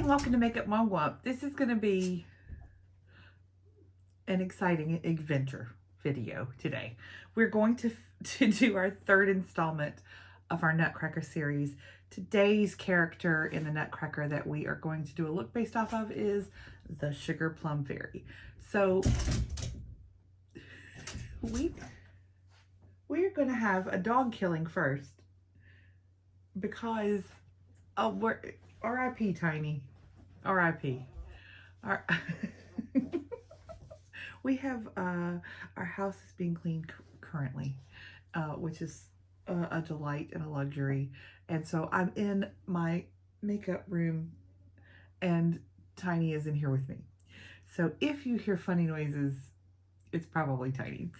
and welcome to Makeup Mugwump. This is going to be an exciting adventure video today. We're going to do our third installment of our Nutcracker series. Today's character in the Nutcracker that we are going to do a look based off of is the Sugar Plum Fairy. So we're going to have a dog killing first because we're R.I.P. Tiny. R.I.P. We have our house is being cleaned currently, which is a delight and a luxury. And so I'm in my makeup room and Tiny is in here with me. So if you hear funny noises, it's probably Tiny.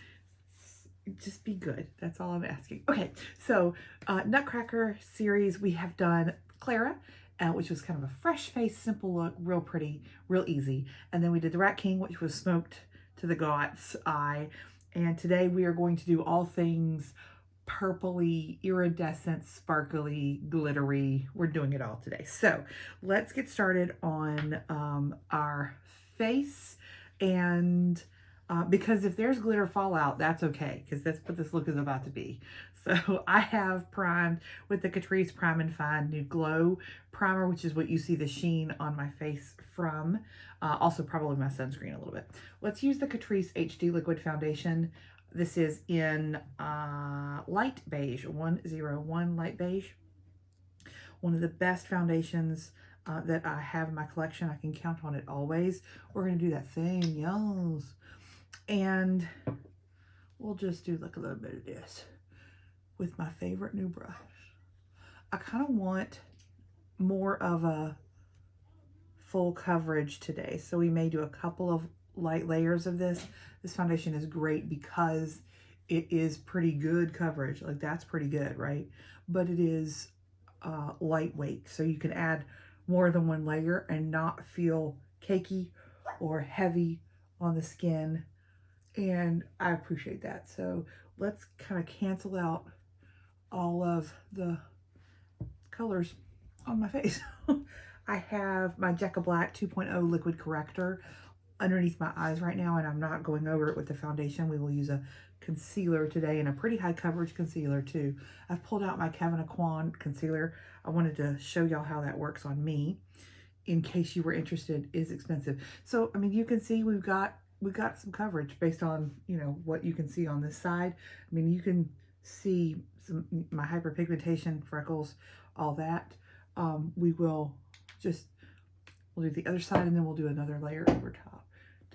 Just be good. That's all I'm asking. Okay, so Nutcracker series, we have done Clara, which was kind of a fresh face, simple look, real pretty, real easy. And then we did the Rat King, which was smoked to the God's eye. And today we are going to do all things purpley, iridescent, sparkly, glittery. We're doing it all today. So let's get started on our face. And because if there's glitter fallout, that's okay, because that's what this look is about to be. So I have primed with the Catrice Prime and Fine Nude Glow Primer, which is what you see the sheen on my face from. Also probably my sunscreen a little bit. Let's use the Catrice HD Liquid Foundation. This is in light beige, 101 light beige. One of the best foundations that I have in my collection. I can count on it always. We're going to do that thing, yes. And we'll just do like a little bit of this with my favorite new brush. I kind of want more of a full coverage today, so we may do a couple of light layers of this. This foundation is great because it is pretty good coverage. Like, that's pretty good, right? But it is lightweight, so you can add more than one layer and not feel cakey or heavy on the skin. And I appreciate that. So let's kind of cancel out all of the colors on my face. I have my Jecca Black 2.0 liquid corrector underneath my eyes right now, and I'm not going over it with the foundation. We will use a concealer today, and a pretty high coverage concealer too. I've pulled out my Kevin Aquan concealer. I wanted to show y'all how that works on me in case you were interested. It is expensive. So, I mean, you can see we've got some coverage based on, you know, what you can see on this side. I mean, you can see my hyperpigmentation, freckles, all that. We'll do the other side, and then we'll do another layer over top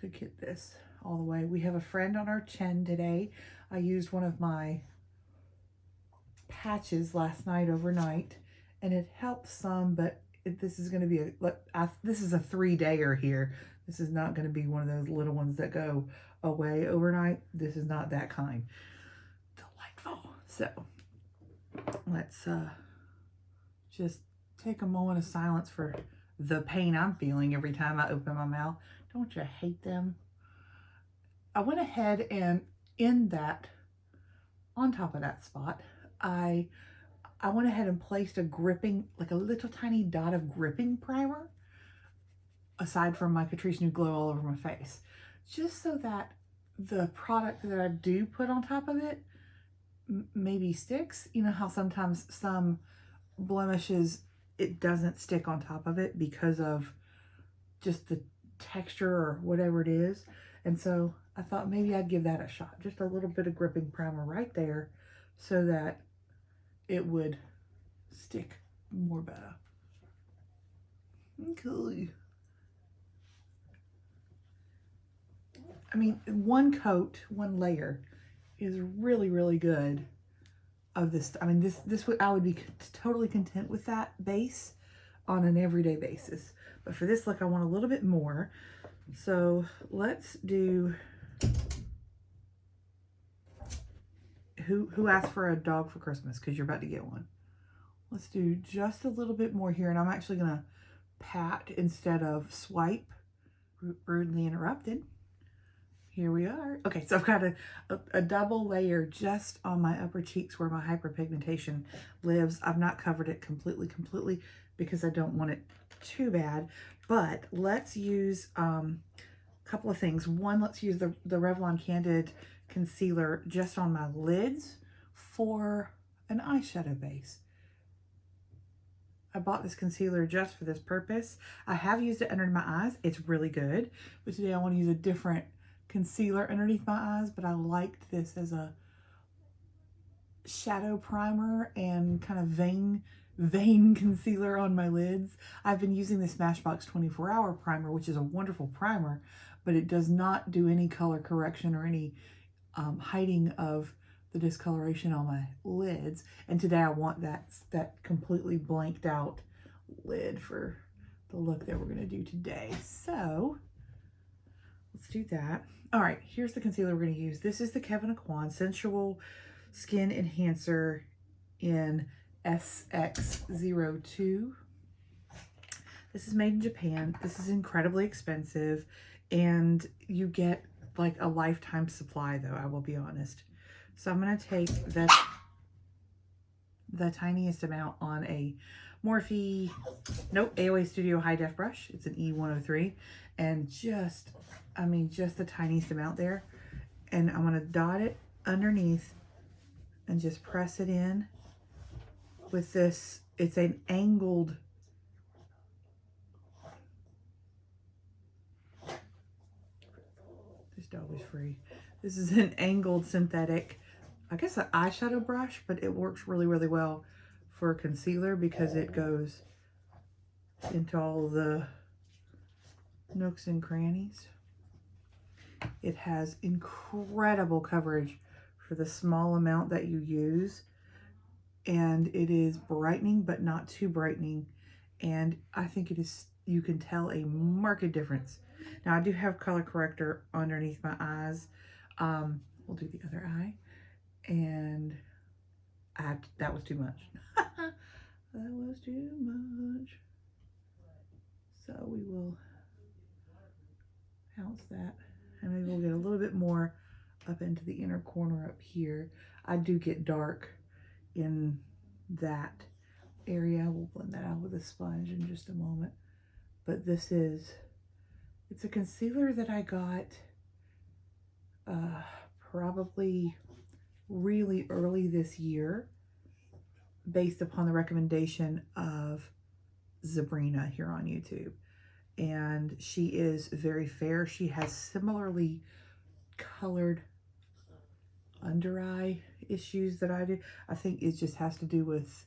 to get this all the way. We have a friend on our chin today. I used one of my patches last night overnight, and it helps some, but this is going to be this is a 3-dayer here. This is not going to be one of those little ones that go away overnight. This is not that kind. Delightful. So let's just take a moment of silence for the pain I'm feeling every time I open my mouth. Don't you hate them? I went ahead and on top of that spot, I went ahead and placed a gripping, like a little tiny dot of gripping primer, aside from my Catrice Nude Glow all over my face, just so that the product that I do put on top of it maybe sticks. You know how sometimes some blemishes, it doesn't stick on top of it because of just the texture or whatever it is. And so I thought maybe I'd give that a shot. Just a little bit of gripping primer right there so that it would stick more better. Okay. I mean, one coat, one layer is really, really good of this. I mean, I would be totally content with that base on an everyday basis. But for this look, I want a little bit more. So let's do, who asked for a dog for Christmas? Because you're about to get one. Let's do just a little bit more here. And I'm actually going to pat instead of swipe. Rudely interrupted. here we are. Okay, so I've got a double layer just on my upper cheeks where my hyperpigmentation lives. I've not covered it completely because I don't want it too bad. But let's use a couple of things. One, let's use the Revlon Candid Concealer just on my lids for an eyeshadow base. I bought this concealer just for this purpose. I have used it under my eyes. It's really good. But today I want to use a different concealer underneath my eyes, but I liked this as a shadow primer and kind of vein concealer on my lids. I've been using this Smashbox 24-hour primer, which is a wonderful primer, but it does not do any color correction or any hiding of the discoloration on my lids. And today I want that completely blanked out lid for the look that we're going to do today. So let's do that. All right, here's the concealer we're going to use. This is the Kevyn Aucoin Sensual Skin Enhancer in SX02. This is made in Japan. This is incredibly expensive, and you get like a lifetime supply, though, I will be honest. So I'm going to take the tiniest amount on a Morphe, AOA Studio High Def brush. It's an E103, and just the tiniest amount there. And I'm going to dot it underneath and just press it in with this. It's an angled, this dog is free. This is an angled synthetic, I guess an eyeshadow brush, but it works really well for concealer because it goes into all the nooks and crannies. It has incredible coverage for the small amount that you use, and it is brightening but not too brightening, and I think it is, you can tell a marked difference. Now I do have color corrector underneath my eyes. We'll do the other eye, and that was too much. That was too much. So we will bounce that, and maybe we'll get a little bit more up into the inner corner up here. I do get dark in that area. We'll blend that out with a sponge in just a moment. But it's a concealer that I got probably really early this year based upon the recommendation of Sabrina here on YouTube. And she is very fair. She has similarly colored under eye issues that I do. I think it just has to do with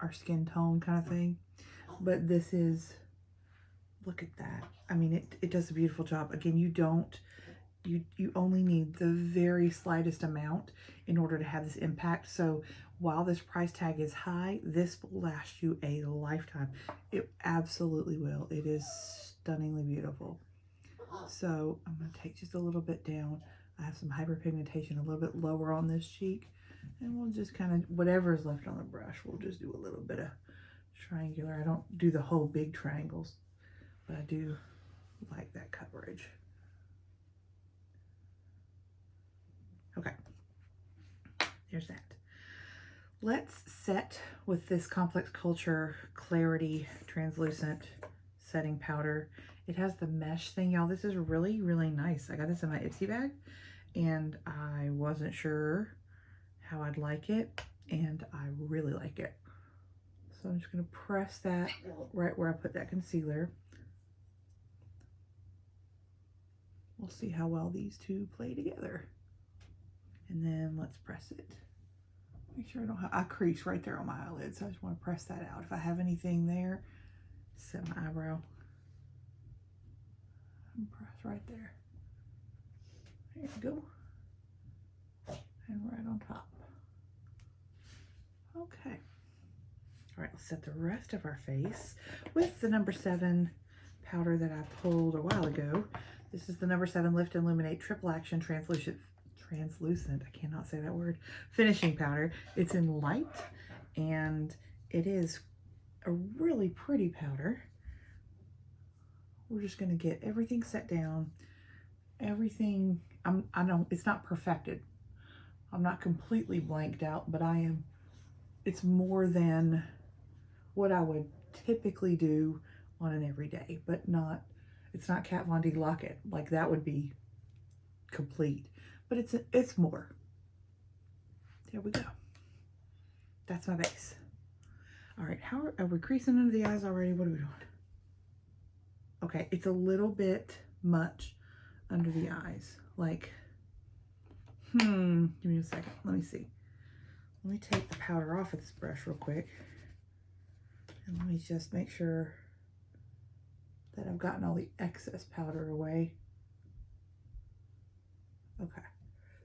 our skin tone kind of thing. But this is, look at that. I mean, it does a beautiful job. Again, you only need the very slightest amount in order to have this impact. So while this price tag is high, this will last you a lifetime. It absolutely will. It is stunningly beautiful. So I'm going to take just a little bit down. I have some hyperpigmentation a little bit lower on this cheek, and we'll just kind of, whatever's left on the brush, we'll just do a little bit of triangular. I don't do the whole big triangles, but I do like that coverage. Okay, there's that. Let's set with this Complex Culture Clarity Translucent Setting Powder. It has the mesh thing, y'all. This is really nice. I got this in my Ipsy bag, and I wasn't sure how I'd like it, and I really like it. So I'm just going to press that right where I put that concealer. We'll see how well these two play together. And then let's press it. Make sure I don't have, I crease right there on my eyelid, so I just want to press that out. If I have anything there, set my eyebrow and press right there. There you go. And right on top. Okay. All right, let's set the rest of our face with the number 7 powder that I pulled a while ago. This is the number 7 Lift and Illuminate Triple Action Translucent, I cannot say that word, finishing powder. It's in light, and it is a really pretty powder. We're just going to get everything set down everything, I don't, it's not perfected. I'm not completely blanked out, but it's more than what I would typically do on an everyday, but it's not Kat Von D Lock-It. Like that would be complete, but it's more. There we go. That's my base. All right, how are we creasing under the eyes already? What are we doing? Okay, it's a little bit much under the eyes. Like, give me a second. Let me see. Let me take the powder off of this brush real quick. And let me just make sure that I've gotten all the excess powder away. Okay.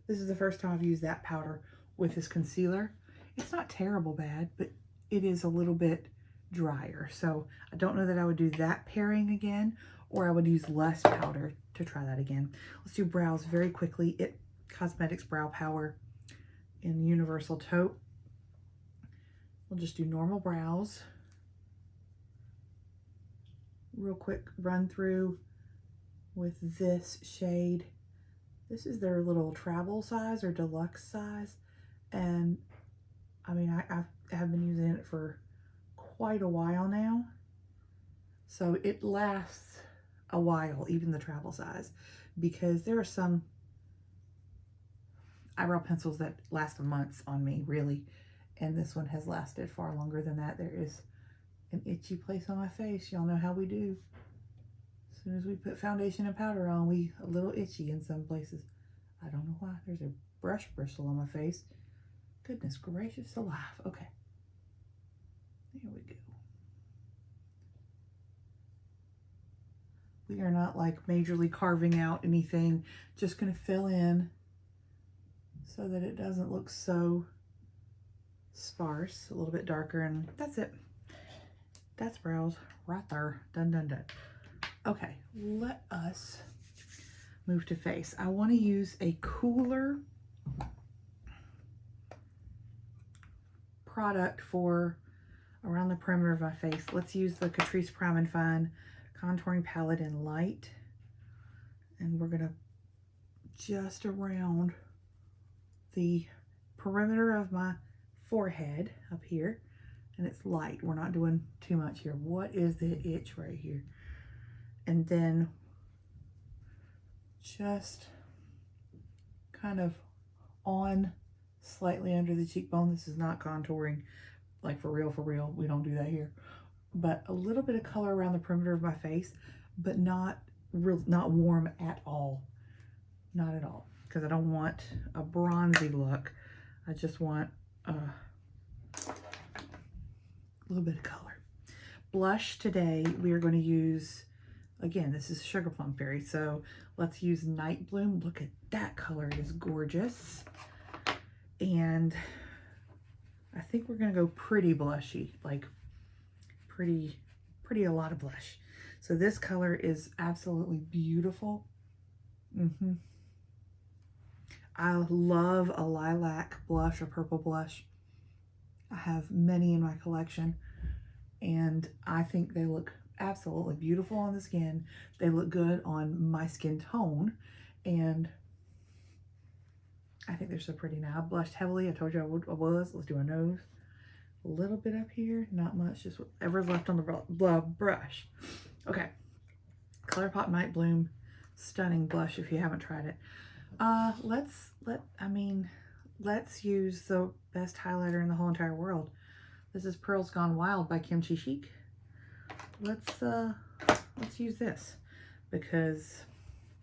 This is the first time I've used that powder with this concealer. It's not terrible bad, but it is a little bit drier. So I don't know that I would do that pairing again, or I would use less powder to try that again. Let's do brows very quickly. It Cosmetics Brow Power in Universal Taupe. We'll just do normal brows. Real quick run through with this shade. This is their little travel size or deluxe size. And I mean, I have been using it for quite a while now. So it lasts a while, even the travel size, because there are some eyebrow pencils that last months on me, really. And this one has lasted far longer than that. There is an itchy place on my face. Y'all know how we do. As soon as we put foundation and powder on, we a little itchy in some places. I don't know why. There's a brush bristle on my face. Goodness gracious alive. Okay. There we go. We are not like majorly carving out anything. Just going to fill in so that it doesn't look so sparse. A little bit darker, and that's it. That's brows right there. Done, done, done. Okay, let us move to face. I want to use a cooler product for around the perimeter of my face. Let's use the Catrice Prime and Fine contouring palette in light. And we're going to just around the perimeter of my forehead up here. And it's light. We're not doing too much here. What is the itch right here? And then just kind of on slightly under the cheekbone. This is not contouring, like for real, we don't do that here. But a little bit of color around the perimeter of my face, but not warm at all. Not at all. Because I don't want a bronzy look. I just want a little bit of color. Blush today, we are going to use, again, this is Sugar Plum Fairy, so let's use Night Bloom. Look at that color. It is gorgeous. And I think we're going to go pretty blushy, like pretty a lot of blush. So this color is absolutely beautiful. I love a lilac blush, a purple blush. I have many in my collection, and I think they look absolutely beautiful on the skin. They look good on my skin tone, and I think they're so pretty now. I blushed heavily. I told you I was. Let's do a nose. A little bit up here, not much, just whatever's left on the brush. Okay, ColourPop Night Bloom, stunning blush if you haven't tried it. Let's use the best highlighter in the whole entire world. This is Pearls Gone Wild by Kimchi Chic. Let's use this because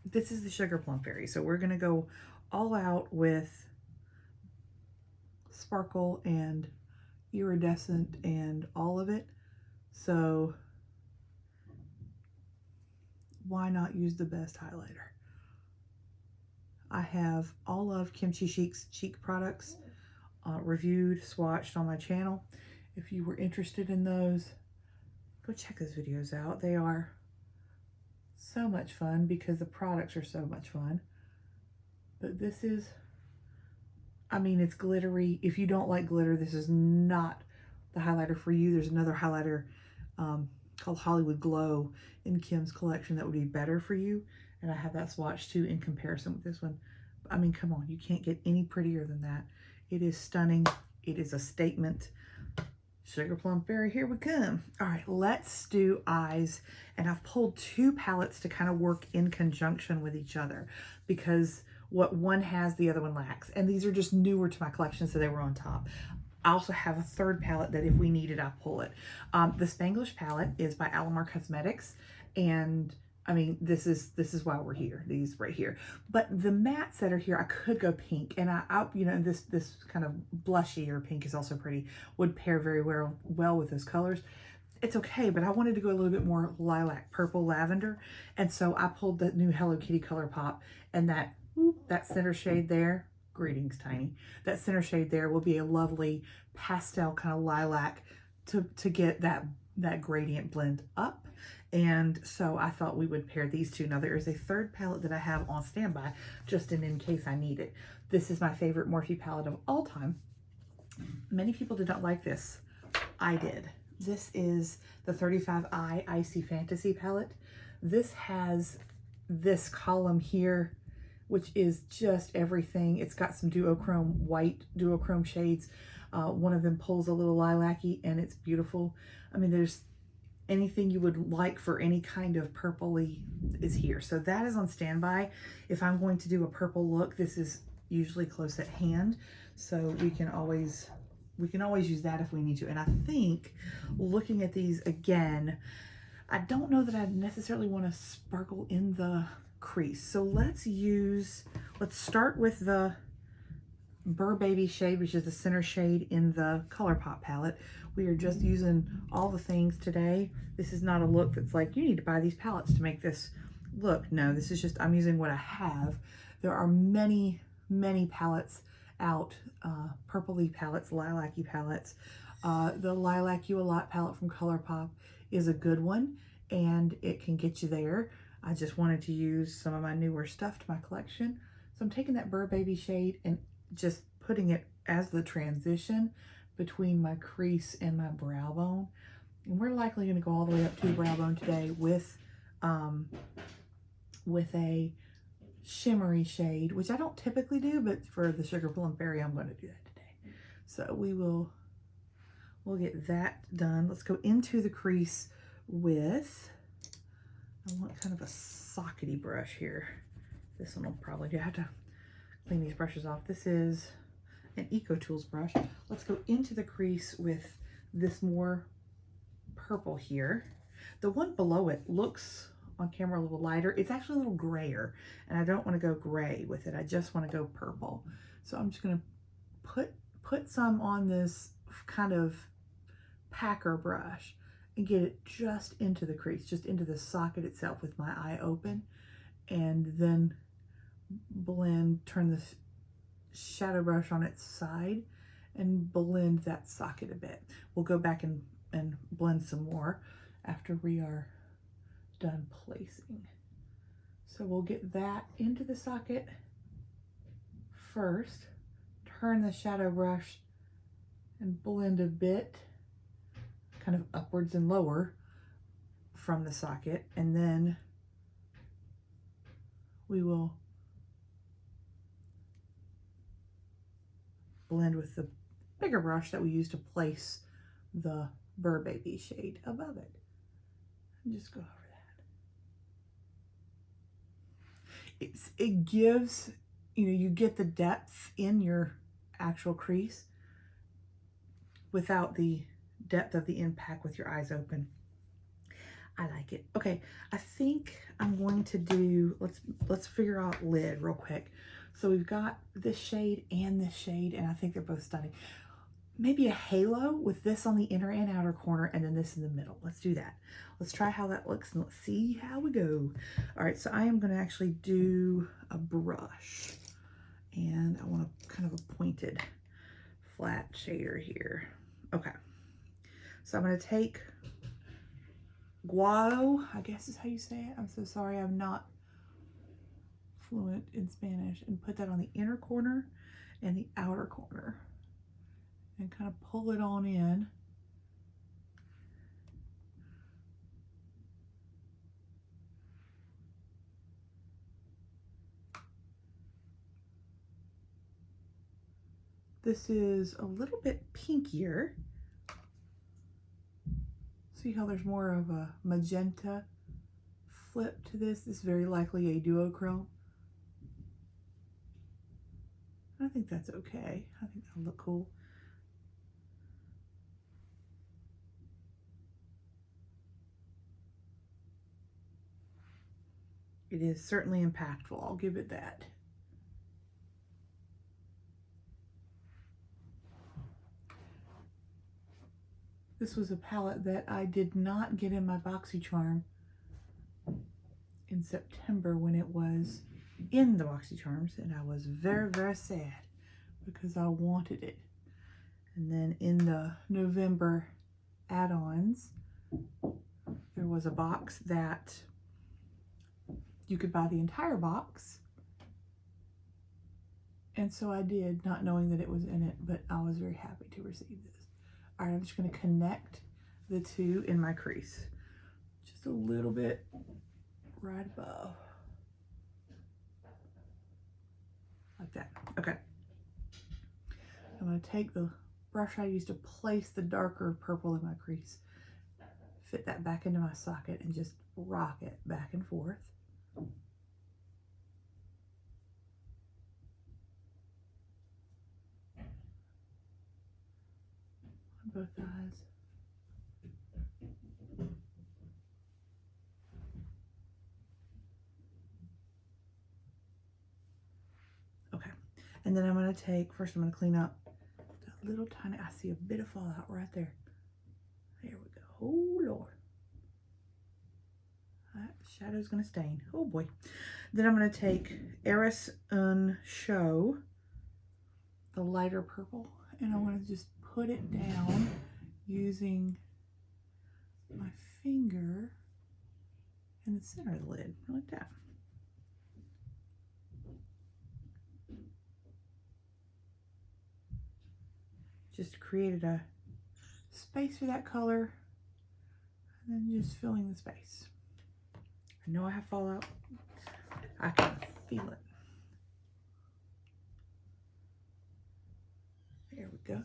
this is the Sugar Plum Fairy. So we're gonna go all out with sparkle and iridescent and all of it. So why not use the best highlighter? I have all of Kimchi Chic's cheek products reviewed, swatched on my channel. If you were interested in those, go check those videos out. They are so much fun because the products are so much fun. But this is, I mean, it's glittery. If you don't like glitter, this is not the highlighter for you. There's another highlighter called Hollywood Glow in Kim's collection that would be better for you. And I have that swatch too in comparison with this one. I mean, come on, you can't get any prettier than that. It is stunning. It is a statement. Sugar Plum Fairy, here we come. All right, let's do eyes. And I've pulled two palettes to kind of work in conjunction with each other because what one has, the other one lacks. And these are just newer to my collection, so they were on top. I also have a third palette that if we need it, I pull it. The Spanglish palette is by Alamar Cosmetics, and I mean, this is why we're here, these right here. But the mattes that are here, I could go pink, and I you know, this kind of blushy or pink is also pretty, would pair very well with those colors. It's okay, but I wanted to go a little bit more lilac, purple, lavender, and so I pulled the new Hello Kitty Color Pop, and that center shade there, greetings, Tiny. That center shade there will be a lovely pastel kind of lilac to get that gradient blend up. And so I thought we would pair these two. Now there is a third palette that I have on standby just in case I need it. This is my favorite Morphe palette of all time. Many people did not like this. I did. This is the 35i Icy Fantasy palette. This has this column here, which is just everything. It's got some duochrome white, duochrome shades. One of them pulls a little lilac-y, and it's beautiful. I mean, there's anything you would like for any kind of purpley is here. So that is on standby. If I'm going to do a purple look, this is usually close at hand. So we can always use that if we need to. And I think looking at these again, I don't know that I necessarily want to sparkle in the crease. So let's start with the Burr Baby shade, which is the center shade in the ColourPop palette. We are just using all the things today. This is not a look that's like, you need to buy these palettes to make this look. No, this is just, I'm using what I have. There are many, many palettes out, purpley palettes, lilac-y palettes. The Lilac You A Lot palette from ColourPop is a good one, and it can get you there. I just wanted to use some of my newer stuff to my collection. So I'm taking that Burr Baby shade and just putting it as the transition between my crease and my brow bone. And we're likely going to go all the way up to the brow bone today with a shimmery shade, which I don't typically do, but for the Sugar Plum Fairy, I'm going to do that today. So we'll get that done. Let's go into the crease with, I want kind of a sockety brush here. This one will probably, I have to clean these brushes off. This is an Eco Tools brush. Let's go into the crease with this more purple here. The one below it looks on camera a little lighter. It's actually a little grayer, and I don't want to go gray with it. I just want to go purple. So I'm just going to put some on this kind of packer brush and get it just into the crease, just into the socket itself with my eye open, and then turn the shadow brush on its side and blend that socket a bit. We'll go back and blend some more after we are done placing. So we'll get that into the socket first, turn the shadow brush and blend a bit, kind of upwards and lower from the socket, and then we will blend with the bigger brush that we use to place the Burr Baby shade above it. And just go over that. It gives, you get the depth in your actual crease without the depth of the impact with your eyes open. I like it. Okay, I think I'm going to do, let's figure out lid real quick. So we've got this shade, and I think they're both stunning. Maybe a halo with this on the inner and outer corner, and then this in the middle. Let's do that. Let's try how that looks, and let's see how we go. All right, so I am going to actually do a brush, and I want a kind of a pointed flat shader here. Okay, so I'm going to take Guado, I guess is how you say it. I'm so sorry, I'm not fluent in Spanish, and put that on the inner corner and the outer corner and kind of pull it on in. This is a little bit pinkier. See how there's more of a magenta flip to this? This is very likely a duochrome. I think that's okay. I think that'll look cool. It is certainly impactful, I'll give it that. This was a palette that I did not get in my BoxyCharm in September when it was in the BoxyCharms, and I was very, very sad because I wanted it. And then in the November add-ons, there was a box that you could buy the entire box. And so I did, not knowing that it was in it, but I was very happy to receive this. All right, I'm just going to connect the two in my crease. Just a little bit right above. Like that. Okay. I'm going to take the brush I used to place the darker purple in my crease, fit that back into my socket, and just rock it back and forth. On both eyes. Okay, and then I'm going to take, first I'm going to clean up that little tiny, I see a bit of fallout right there. There we go. Oh Lord. That shadow's going to stain. Oh boy. Then I'm going to take Eris Un Show, the lighter purple, and I want to just put it down using my finger in the center of the lid, like that. Just created a space for that color, and then just filling the space. I know I have fallout. I can feel it. There we go.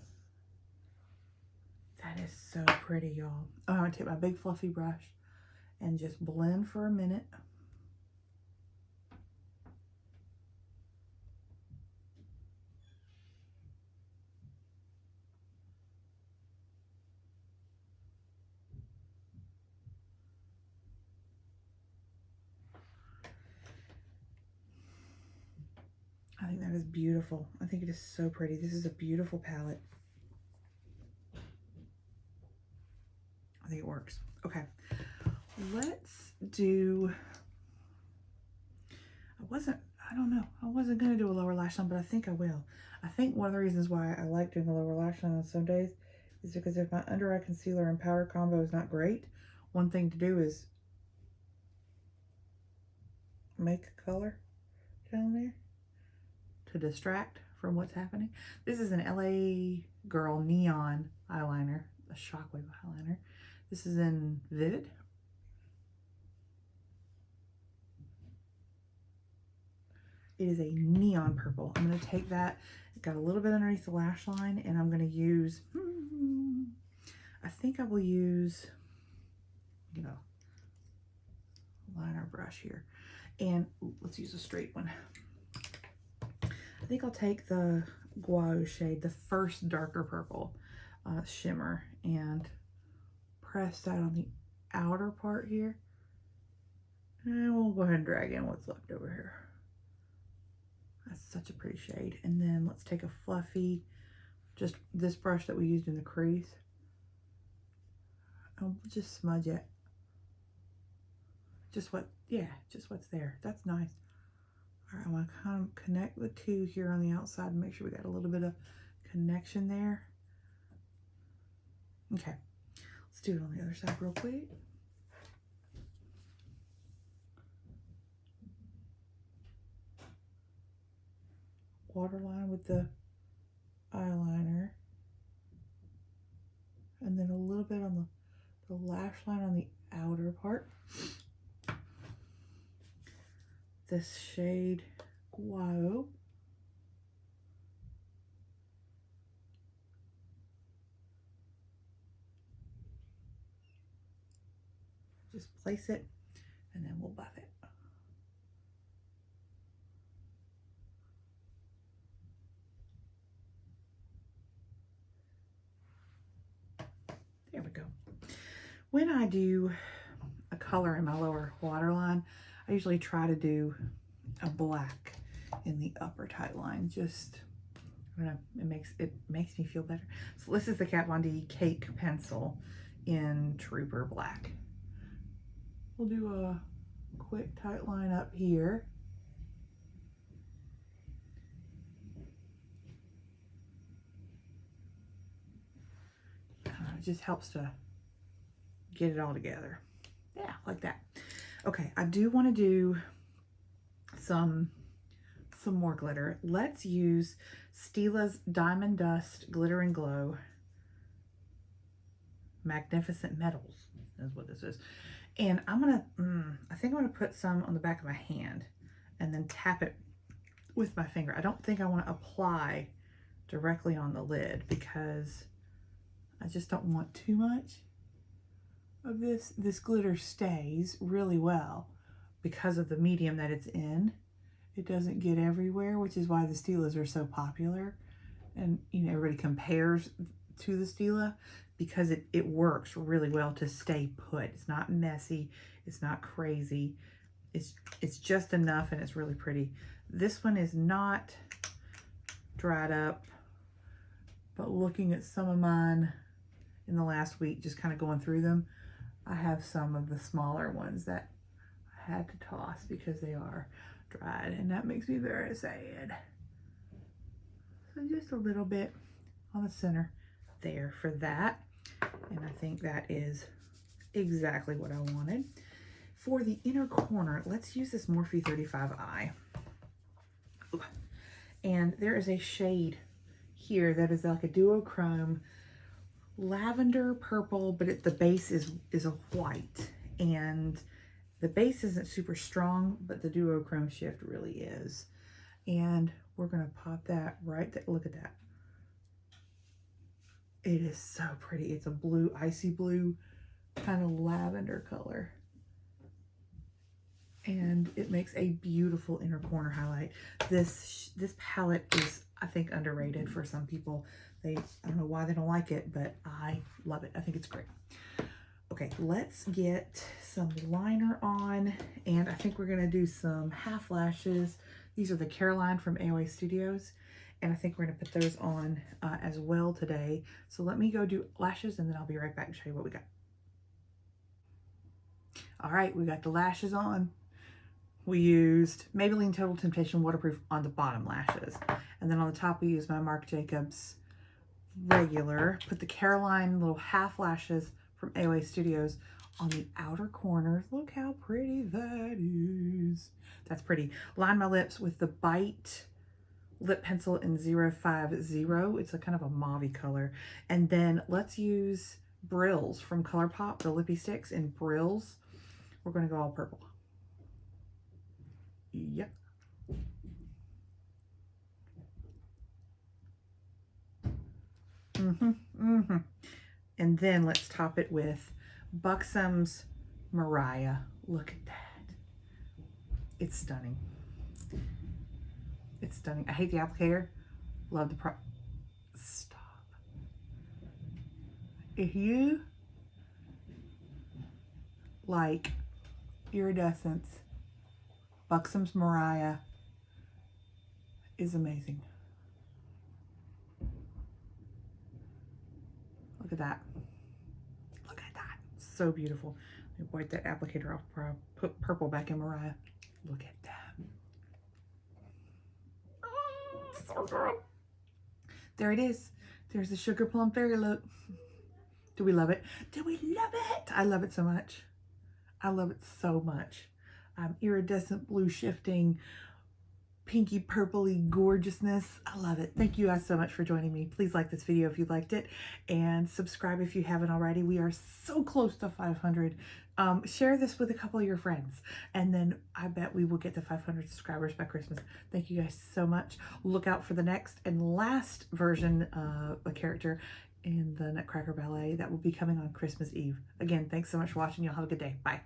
That is so pretty, y'all. Oh, I'm gonna take my big fluffy brush and just blend for a minute. I think that is beautiful. I think it is so pretty. This is a beautiful palette. I think it works. Okay, let's do, I don't know. I wasn't going to do a lower lash line, but I think I will. I think one of the reasons why I like doing the lower lash line on some days is because if my under eye concealer and powder combo is not great, one thing to do is make color down there to distract from what's happening. This is an LA Girl Neon eyeliner, a Shockwave eyeliner. This is in Vivid. It is a neon purple. I'm going to take that, it got a little bit underneath the lash line, and I'm going to use, I think I will use, liner brush here. And let's use a straight one. I think I'll take the Guau shade, the first darker purple shimmer, and press that on the outer part here. And we'll go ahead and drag in what's left over here. That's such a pretty shade. And then let's take a fluffy, just this brush that we used in the crease. And we'll just smudge it. Just what's there. That's nice. All right, I want to kind of connect the two here on the outside and make sure we got a little bit of connection there. Okay, let's do it on the other side real quick. Waterline with the eyeliner, and then a little bit on the lash line on the outer part. This shade Guau. just place it and then we'll buff it. There we go. When I do a color in my lower waterline, I usually try to do a black in the upper tight line. Just, I don't know, it makes me feel better. So this is the Kat Von D Cake Pencil in Trooper Black. We'll do a quick tight line up here. It just helps to get it all together. Yeah, like that. Okay, I do want to do some more glitter. Let's use Stila's Diamond Dust Glitter and Glow Magnificent Metals is what this is. And I'm gonna, I think I'm gonna put some on the back of my hand and then tap it with my finger. I don't think I want to apply directly on the lid because I just don't want too much of this. This glitter stays really well because of the medium that it's in. It doesn't get everywhere, which is why the Stilas are so popular. And you know, everybody compares to the Stila because it works really well to stay put. It's not messy, it's not crazy. It's just enough and it's really pretty. This one is not dried up, but looking at some of mine in the last week, just kind of going through them, I have some of the smaller ones that I had to toss because they are dried, and that makes me very sad. So just a little bit on the center there for that, and I think that is exactly what I wanted. For the inner corner, let's use this Morphe 35i. And there is a shade here that is like a duochrome lavender purple, but the base is a white, and the base isn't super strong, but the duochrome shift really is. And we're gonna pop that right there. Look at that. It is so pretty. It's a blue, icy blue, kind of lavender color. And it makes a beautiful inner corner highlight. This palette is, I think, underrated for some people. I don't know why they don't like it, but I love it. I think it's great. Okay, let's get some liner on, and I think we're gonna do some half lashes. These are the Caroline from AOA Studios, and I think we're gonna put those on as well today. So let me go do lashes, and then I'll be right back and show you what we got. All right, we got the lashes on. We used Maybelline Total Temptation Waterproof on the bottom lashes, and then on the top we used my Marc Jacobs regular. Put the Caroline little half lashes from AOA Studios on the outer corners. Look how pretty that is. That's pretty. Line my lips with the Bite lip pencil in 050. It's a kind of a mauve color. And then let's use Brills from ColourPop, the lippy sticks in Brills. We're going to go all purple. Yep. And then let's top it with Buxom's Mariah. Look at that. It's stunning. It's stunning. I hate the applicator. Love the Stop. If you like iridescence, Buxom's Mariah is amazing. Look at that. Look at that. So beautiful. Let me wipe that applicator off before I put purple back in Mariah. Look at that. Oh, so good. There it is. There's the Sugar Plum Fairy look. Do we love it? Do we love it? I love it so much. I love it so much. Iridescent blue shifting, pinky purpley gorgeousness. I love it. Thank you guys so much for joining me. Please like this video if you liked it, and subscribe if you haven't already. We are so close to 500. Share this with a couple of your friends, and then I bet we will get to 500 subscribers by Christmas. Thank you guys so much. Look out for the next and last version of a character in the Nutcracker ballet that will be coming on Christmas Eve. Again, thanks so much for watching. Y'all have a good day. Bye.